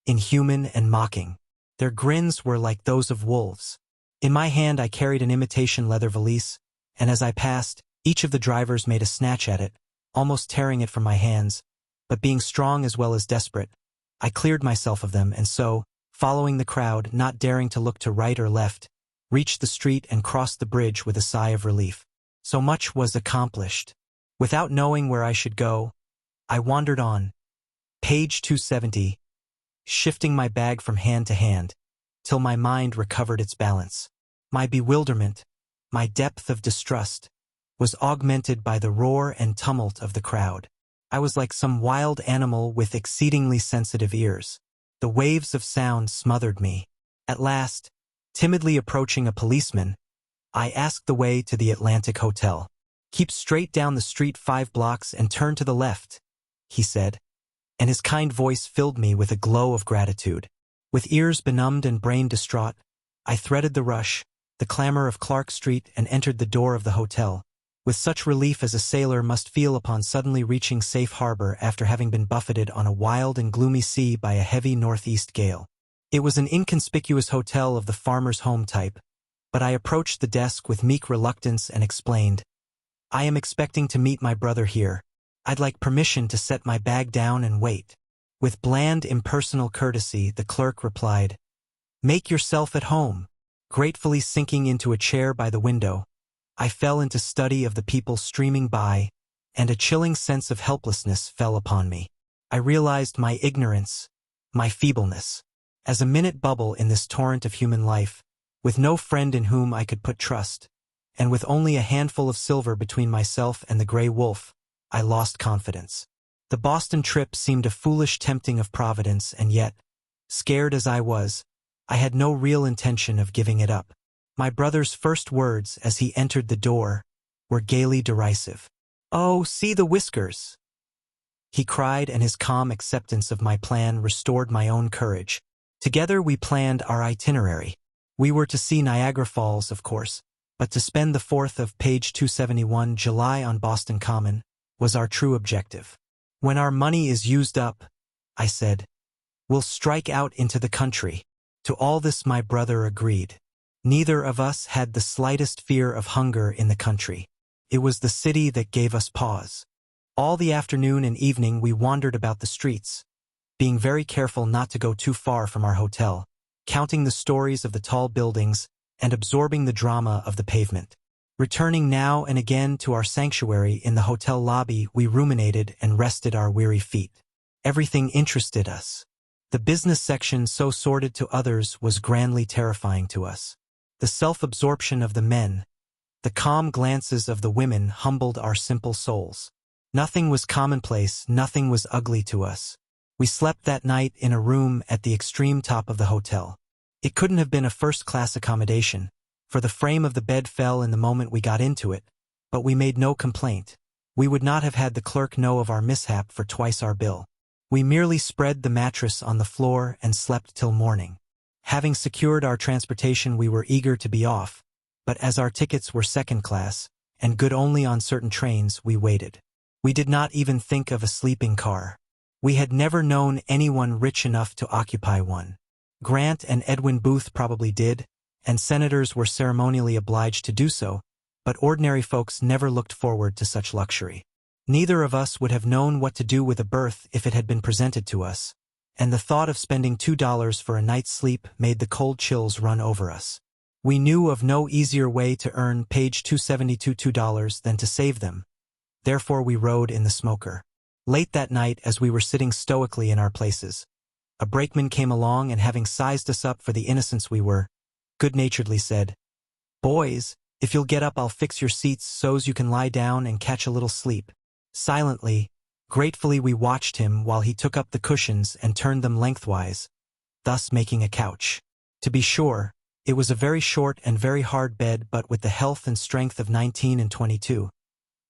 inhuman and mocking. Their grins were like those of wolves. In my hand I carried an imitation leather valise, and as I passed, each of the drivers made a snatch at it, almost tearing it from my hands, but being strong as well as desperate, I cleared myself of them, and so, following the crowd, not daring to look to right or left, reached the street and crossed the bridge with a sigh of relief. So much was accomplished. Without knowing where I should go, I wandered on, page 270, shifting my bag from hand to hand, till my mind recovered its balance. My bewilderment, my depth of distrust, was augmented by the roar and tumult of the crowd. I was like some wild animal with exceedingly sensitive ears. The waves of sound smothered me. At last, timidly approaching a policeman, I asked the way to the Atlantic Hotel. "Keep straight down the street 5 blocks and turn to the left," he said, and his kind voice filled me with a glow of gratitude. With ears benumbed and brain distraught, I threaded the rush, the clamor of Clark Street, and entered the door of the hotel, with such relief as a sailor must feel upon suddenly reaching safe harbor after having been buffeted on a wild and gloomy sea by a heavy northeast gale. It was an inconspicuous hotel of the farmer's home type, but I approached the desk with meek reluctance and explained, "I am expecting to meet my brother here. I'd like permission to set my bag down and wait." With bland, impersonal courtesy, the clerk replied, "Make yourself at home." Gratefully sinking into a chair by the window, I fell into study of the people streaming by, and a chilling sense of helplessness fell upon me. I realized my ignorance, my feebleness. As a minute bubble in this torrent of human life, With no friend in whom I could put trust, and with only a handful of silver between myself and the gray wolf, I lost confidence. The Boston trip seemed a foolish tempting of Providence, and yet, scared as I was, I had no real intention of giving it up. My brother's first words as he entered the door were gaily derisive. "Oh, see the whiskers!" he cried, and his calm acceptance of my plan restored my own courage. Together we planned our itinerary. We were to see Niagara Falls, of course, but to spend the 4th of page 271 July on Boston Common was our true objective. "When our money is used up," I said, "we'll strike out into the country." To all this my brother agreed. Neither of us had the slightest fear of hunger in the country. It was the city that gave us pause. All the afternoon and evening we wandered about the streets, being very careful not to go too far from our hotel, counting the stories of the tall buildings and absorbing the drama of the pavement. Returning now and again to our sanctuary in the hotel lobby, we ruminated and rested our weary feet. Everything interested us. The business section, so sordid to others, was grandly terrifying to us. The self-absorption of the men, the calm glances of the women humbled our simple souls. Nothing was commonplace, nothing was ugly to us. We slept that night in a room at the extreme top of the hotel. It couldn't have been a first-class accommodation, for the frame of the bed fell in the moment we got into it, but we made no complaint. We would not have had the clerk know of our mishap for twice our bill. We merely spread the mattress on the floor and slept till morning. Having secured our transportation, we were eager to be off, but as our tickets were second class, and good only on certain trains, we waited. We did not even think of a sleeping car. We had never known anyone rich enough to occupy one. Grant and Edwin Booth probably did, and senators were ceremonially obliged to do so, but ordinary folks never looked forward to such luxury. Neither of us would have known what to do with a berth if it had been presented to us, and the thought of spending $2 for a night's sleep made the cold chills run over us. We knew of no easier way to earn page 272 $2 than to save them. Therefore we rode in the smoker. Late that night, as we were sitting stoically in our places, a brakeman came along and, having sized us up for the innocents we were, good-naturedly said, "Boys, if you'll get up, I'll fix your seats so's you can lie down and catch a little sleep." Silently, gratefully we watched him while he took up the cushions and turned them lengthwise, thus making a couch. To be sure, it was a very short and very hard bed, but with the health and strength of 19 and 22.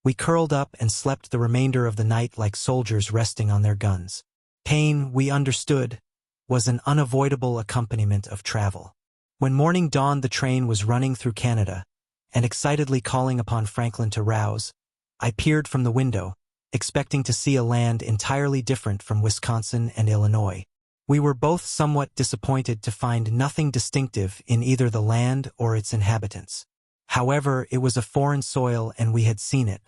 We curled up and slept the remainder of the night like soldiers resting on their guns. Pain, we understood, was an unavoidable accompaniment of travel. When morning dawned, the train was running through Canada, and excitedly calling upon Franklin to rouse, I peered from the window, expecting to see a land entirely different from Wisconsin and Illinois. We were both somewhat disappointed to find nothing distinctive in either the land or its inhabitants. However, it was a foreign soil and we had seen it.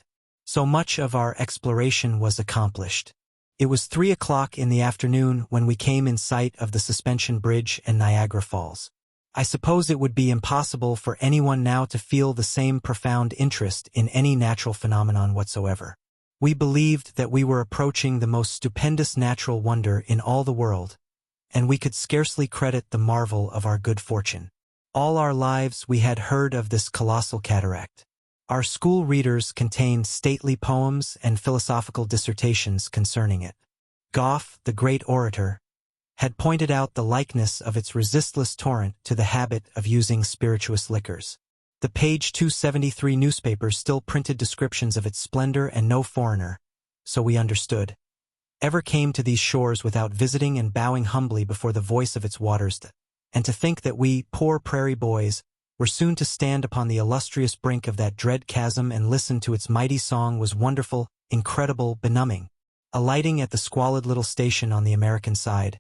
So much of our exploration was accomplished. It was 3 o'clock in the afternoon when we came in sight of the Suspension Bridge and Niagara Falls. I suppose it would be impossible for anyone now to feel the same profound interest in any natural phenomenon whatsoever. We believed that we were approaching the most stupendous natural wonder in all the world, and we could scarcely credit the marvel of our good fortune. All our lives we had heard of this colossal cataract. Our school readers contained stately poems and philosophical dissertations concerning it. Gough, the great orator, had pointed out the likeness of its resistless torrent to the habit of using spirituous liquors. The page 273 newspapers still printed descriptions of its splendor, and no foreigner, so we understood, ever came to these shores without visiting and bowing humbly before the voice of its waters. And to think that we, poor prairie boys, were soon to stand upon the illustrious brink of that dread chasm and listen to its mighty song was wonderful, incredible, benumbing. Alighting at the squalid little station on the American side,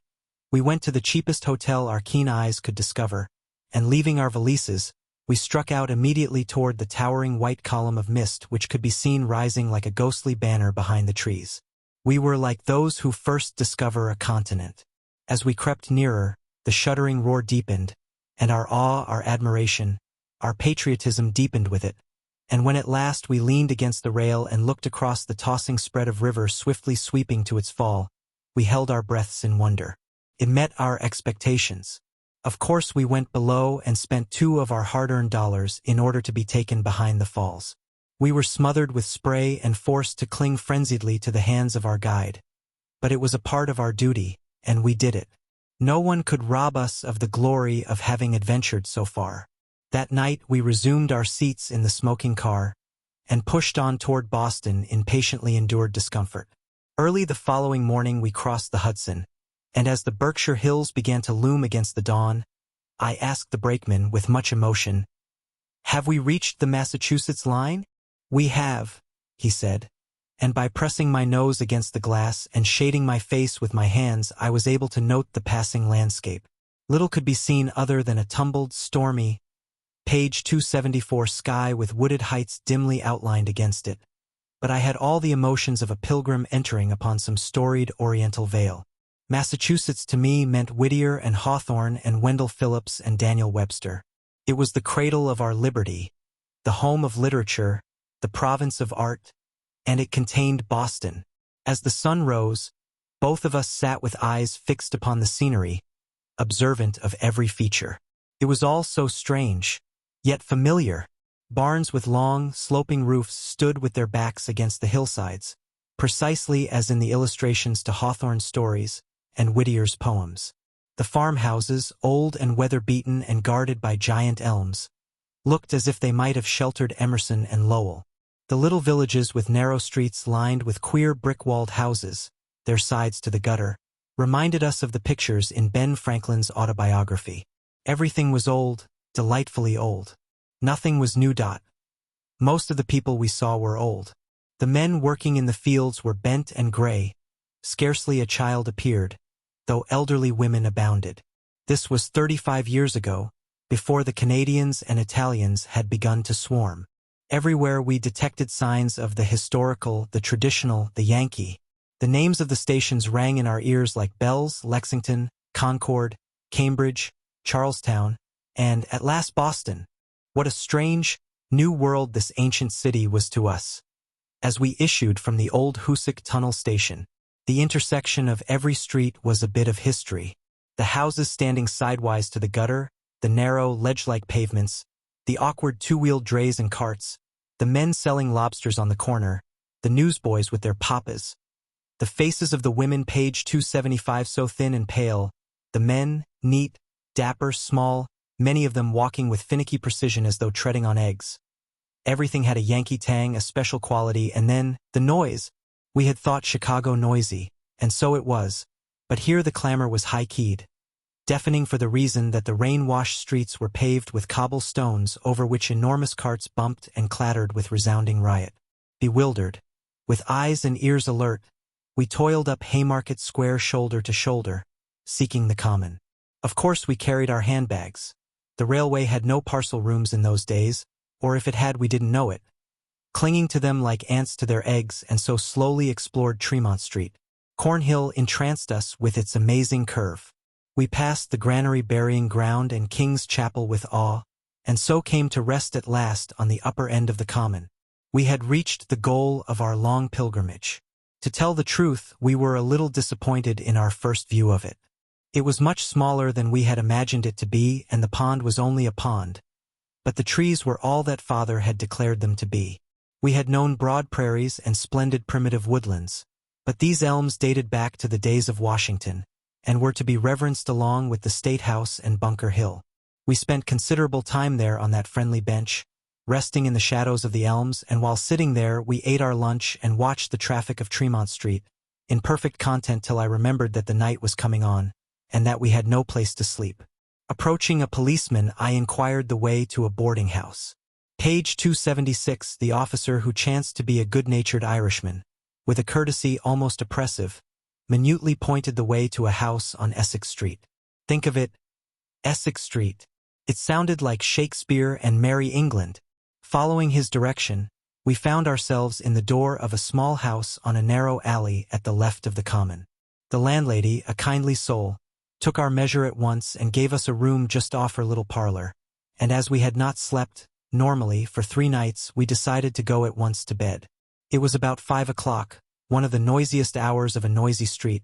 we went to the cheapest hotel our keen eyes could discover, and leaving our valises, we struck out immediately toward the towering white column of mist which could be seen rising like a ghostly banner behind the trees. We were like those who first discover a continent. As we crept nearer, the shuddering roar deepened, and our awe, our admiration, our patriotism deepened with it, and when at last we leaned against the rail and looked across the tossing spread of river swiftly sweeping to its fall, we held our breaths in wonder. It met our expectations. Of course we went below and spent 2 of our hard-earned dollars in order to be taken behind the falls. We were smothered with spray and forced to cling frenziedly to the hands of our guide. But it was a part of our duty, and we did it. No one could rob us of the glory of having adventured so far. That night we resumed our seats in the smoking car and pushed on toward Boston in patiently endured discomfort. Early the following morning we crossed the Hudson, and as the Berkshire Hills began to loom against the dawn, I asked the brakeman with much emotion, "Have we reached the Massachusetts line?" "We have," he said, and by pressing my nose against the glass and shading my face with my hands I was able to note the passing landscape. Little could be seen other than a tumbled, stormy, page 274 sky with wooded heights dimly outlined against it. But I had all the emotions of a pilgrim entering upon some storied oriental vale. Massachusetts to me meant Whittier and Hawthorne and Wendell Phillips and Daniel Webster. It was the cradle of our liberty, the home of literature, the province of art, and it contained Boston. As the sun rose, both of us sat with eyes fixed upon the scenery, observant of every feature. It was all so strange, yet familiar. Barns with long, sloping roofs stood with their backs against the hillsides, precisely as in the illustrations to Hawthorne's stories and Whittier's poems. The farmhouses, old and weather-beaten and guarded by giant elms, looked as if they might have sheltered Emerson and Lowell. The little villages with narrow streets lined with queer brick-walled houses, their sides to the gutter, reminded us of the pictures in Ben Franklin's autobiography. Everything was old, delightfully old. Nothing was new. Most of the people we saw were old. The men working in the fields were bent and gray. Scarcely a child appeared, though elderly women abounded. This was 35 years ago, before the Canadians and Italians had begun to swarm. Everywhere we detected signs of the historical, the traditional, the Yankee. The names of the stations rang in our ears like bells: Lexington, Concord, Cambridge, Charlestown, and, at last, Boston. What a strange, new world this ancient city was to us. As we issued from the old Hoosick Tunnel station, the intersection of every street was a bit of history. The houses standing sidewise to the gutter, the narrow, ledge-like pavements, the awkward two-wheeled drays and carts, the men selling lobsters on the corner, the newsboys with their papas, the faces of the women, page 275, so thin and pale, the men, neat, dapper, small, many of them walking with finicky precision as though treading on eggs. Everything had a Yankee tang, a special quality, and then, the noise. We had thought Chicago noisy, and so it was, but here the clamor was high-keyed, deafening for the reason that the rain-washed streets were paved with cobble-stones over which enormous carts bumped and clattered with resounding riot. Bewildered, with eyes and ears alert, we toiled up Haymarket Square shoulder to shoulder, seeking the common. Of course we carried our handbags. The railway had no parcel rooms in those days, or if it had we didn't know it. Clinging to them like ants to their eggs, and so slowly explored Tremont Street. Cornhill entranced us with its amazing curve. We passed the Granary Burying Ground and King's Chapel with awe, and so came to rest at last on the upper end of the common. We had reached the goal of our long pilgrimage. To tell the truth, we were a little disappointed in our first view of it. It was much smaller than we had imagined it to be, and the pond was only a pond. But the trees were all that Father had declared them to be. We had known broad prairies and splendid primitive woodlands, but these elms dated back to the days of Washington, and were to be reverenced along with the State House and Bunker Hill. We spent considerable time there on that friendly bench, resting in the shadows of the elms, and while sitting there we ate our lunch and watched the traffic of Tremont Street, in perfect content till I remembered that the night was coming on, and that we had no place to sleep. Approaching a policeman, I inquired the way to a boarding house. Page 276, the officer, who chanced to be a good-natured Irishman, with a courtesy almost oppressive, minutely pointed the way to a house on Essex Street. Think of it, Essex Street. It sounded like Shakespeare and Merry England. Following his direction, we found ourselves in the door of a small house on a narrow alley at the left of the common. The landlady, a kindly soul, took our measure at once and gave us a room just off her little parlor, and as we had not slept, normally, for 3 nights, we decided to go at once to bed. It was about 5 o'clock, one of the noisiest hours of a noisy street,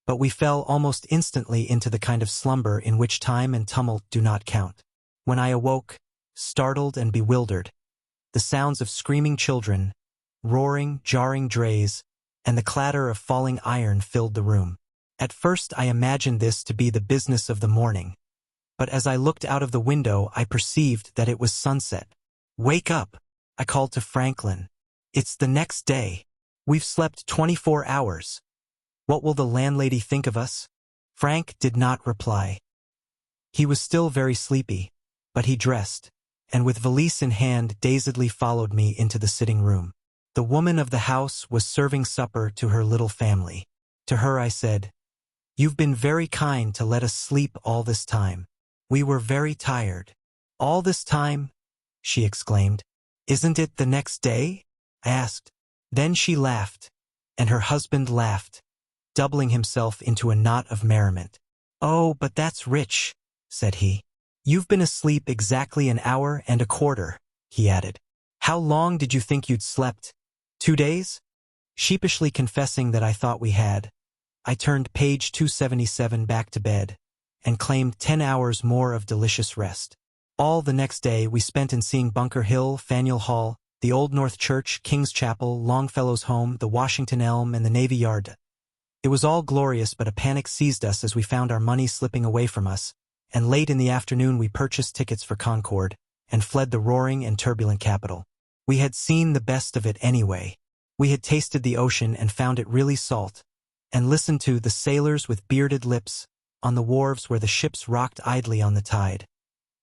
but we fell almost instantly into the kind of slumber in which time and tumult do not count. When I awoke, startled and bewildered, the sounds of screaming children, roaring, jarring drays, and the clatter of falling iron filled the room. At first I imagined this to be the business of the morning, but as I looked out of the window I perceived that it was sunset. "Wake up!" I called to Franklin. "It's the next day. We've slept 24 hours. What will the landlady think of us?" Frank did not reply. He was still very sleepy, but he dressed, and with valise in hand dazedly followed me into the sitting room. The woman of the house was serving supper to her little family. To her I said, "You've been very kind to let us sleep all this time. We were very tired." "All this time?" she exclaimed. "Isn't it the next day?" I asked. Then she laughed, and her husband laughed, doubling himself into a knot of merriment. "Oh, but that's rich," said he. "You've been asleep exactly an hour and a quarter," he added. "How long did you think you'd slept? 2 days?" Sheepishly confessing that I thought we had, I turned page 277 back to bed, and claimed 10 hours more of delicious rest. All the next day we spent in seeing Bunker Hill, Faneuil Hall, the Old North Church, King's Chapel, Longfellow's Home, the Washington Elm, and the Navy Yard. It was all glorious, but a panic seized us as we found our money slipping away from us, and late in the afternoon we purchased tickets for Concord, and fled the roaring and turbulent capital. We had seen the best of it anyway. We had tasted the ocean and found it really salt, and listened to the sailors with bearded lips on the wharves where the ships rocked idly on the tide.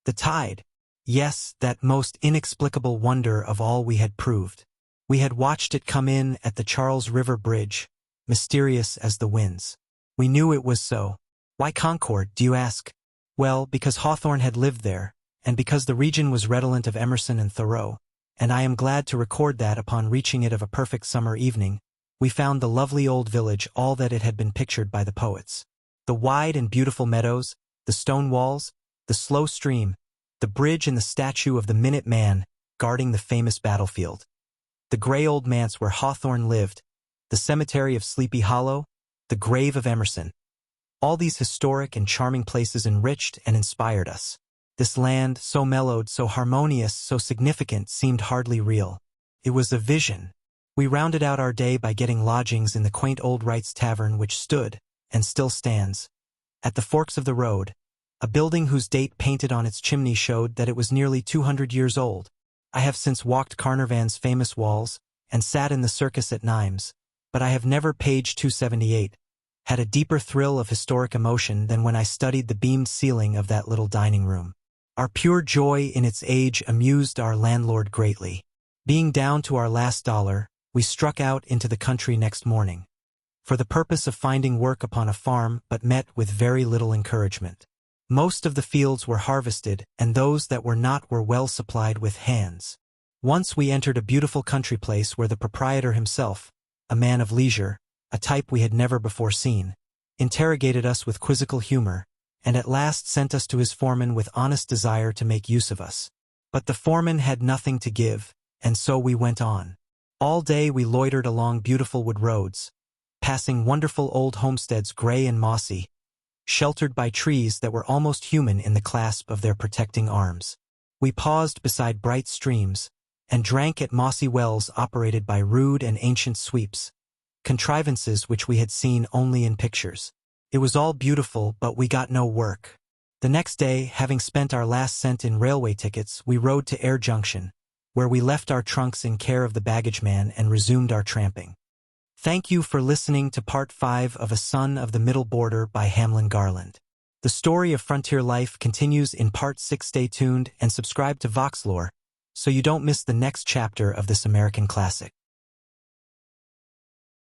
The tide! Yes, that most inexplicable wonder of all we had proved. We had watched it come in at the Charles River Bridge, mysterious as the winds. We knew it was so. Why Concord, do you ask? Well, because Hawthorne had lived there, and because the region was redolent of Emerson and Thoreau, and I am glad to record that upon reaching it of a perfect summer evening, we found the lovely old village all that it had been pictured by the poets. The wide and beautiful meadows, the stone walls, the slow stream, the bridge and the statue of the Minute Man guarding the famous battlefield. The gray old manse where Hawthorne lived, the cemetery of Sleepy Hollow, the grave of Emerson. All these historic and charming places enriched and inspired us. This land, so mellowed, so harmonious, so significant, seemed hardly real. It was a vision. We rounded out our day by getting lodgings in the quaint old Wright's Tavern, which stood, and still stands, at the forks of the road, a building whose date painted on its chimney showed that it was nearly 200 years old. I have since walked Carnarvon's famous walls, and sat in the circus at Nimes, but I have never, page 278, had a deeper thrill of historic emotion than when I studied the beamed ceiling of that little dining room. Our pure joy in its age amused our landlord greatly. Being down to our last dollar, we struck out into the country next morning, for the purpose of finding work upon a farm, but met with very little encouragement. Most of the fields were harvested, and those that were not were well supplied with hands. Once we entered a beautiful country place where the proprietor himself, a man of leisure, a type we had never before seen, interrogated us with quizzical humor, and at last sent us to his foreman with honest desire to make use of us. But the foreman had nothing to give, and so we went on. All day we loitered along beautiful wood roads, passing wonderful old homesteads gray and mossy, sheltered by trees that were almost human in the clasp of their protecting arms. We paused beside bright streams, and drank at mossy wells operated by rude and ancient sweeps, contrivances which we had seen only in pictures. It was all beautiful, but we got no work. The next day, having spent our last cent in railway tickets, we rode to Ayr Junction, where we left our trunks in care of the baggage man and resumed our tramping. Thank you for listening to Part 5 of A Son of the Middle Border by Hamlin Garland. The story of frontier life continues in Part 6. Stay tuned and subscribe to VoxLore so you don't miss the next chapter of this American classic.